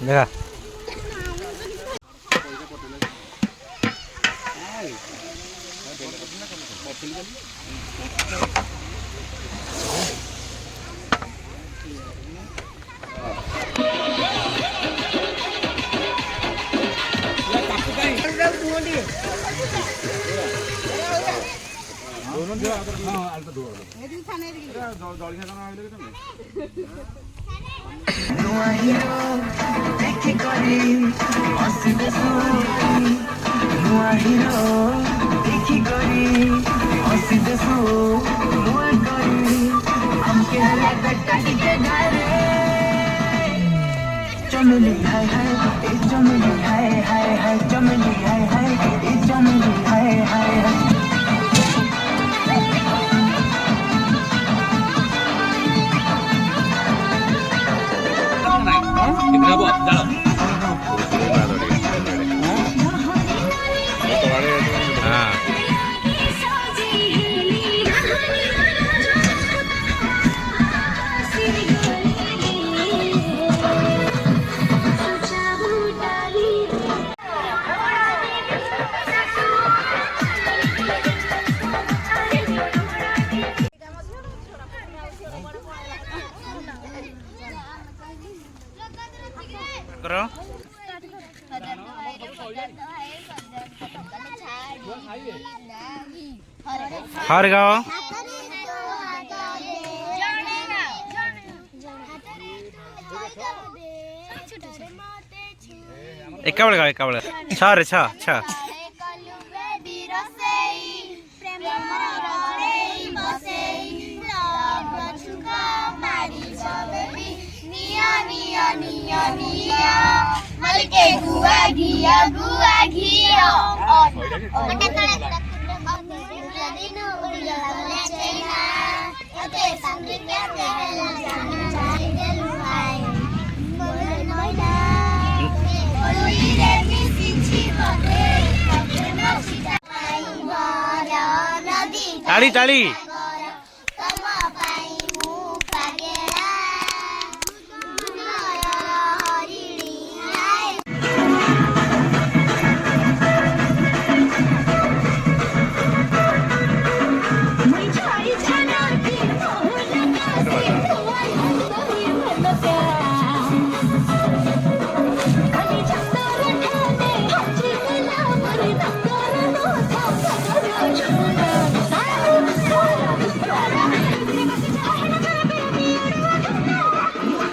देखा चमेली हाय हाय ए चमेली हाय हाय हाय चमेली हाय हाय ए चमेली हाय हाय हाय करो हर गाओ एका बेले गाओ एका बेले छ रे छ छ मलके गुआ घिया ताली ताली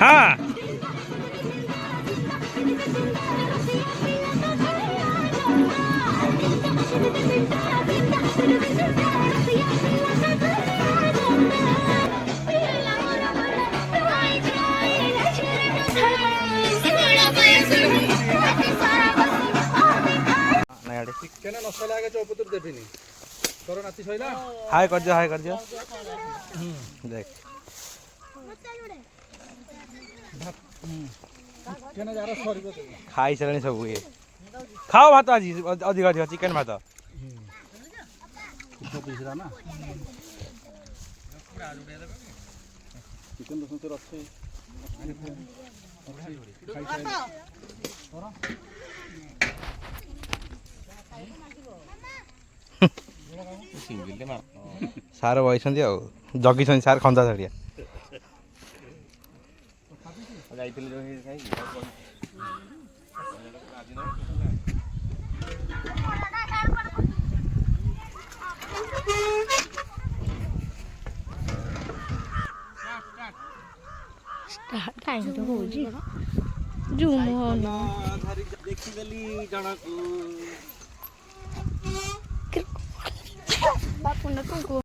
हाँ हाय कर दियो देख खाई सारे सब ये खाओ भात आज अधिक अधिक चिकन भात सार बही जगी सार खंदा छड़िया टाइम तो हो जी जूम होना देखी गली जनक बापू ने तुमको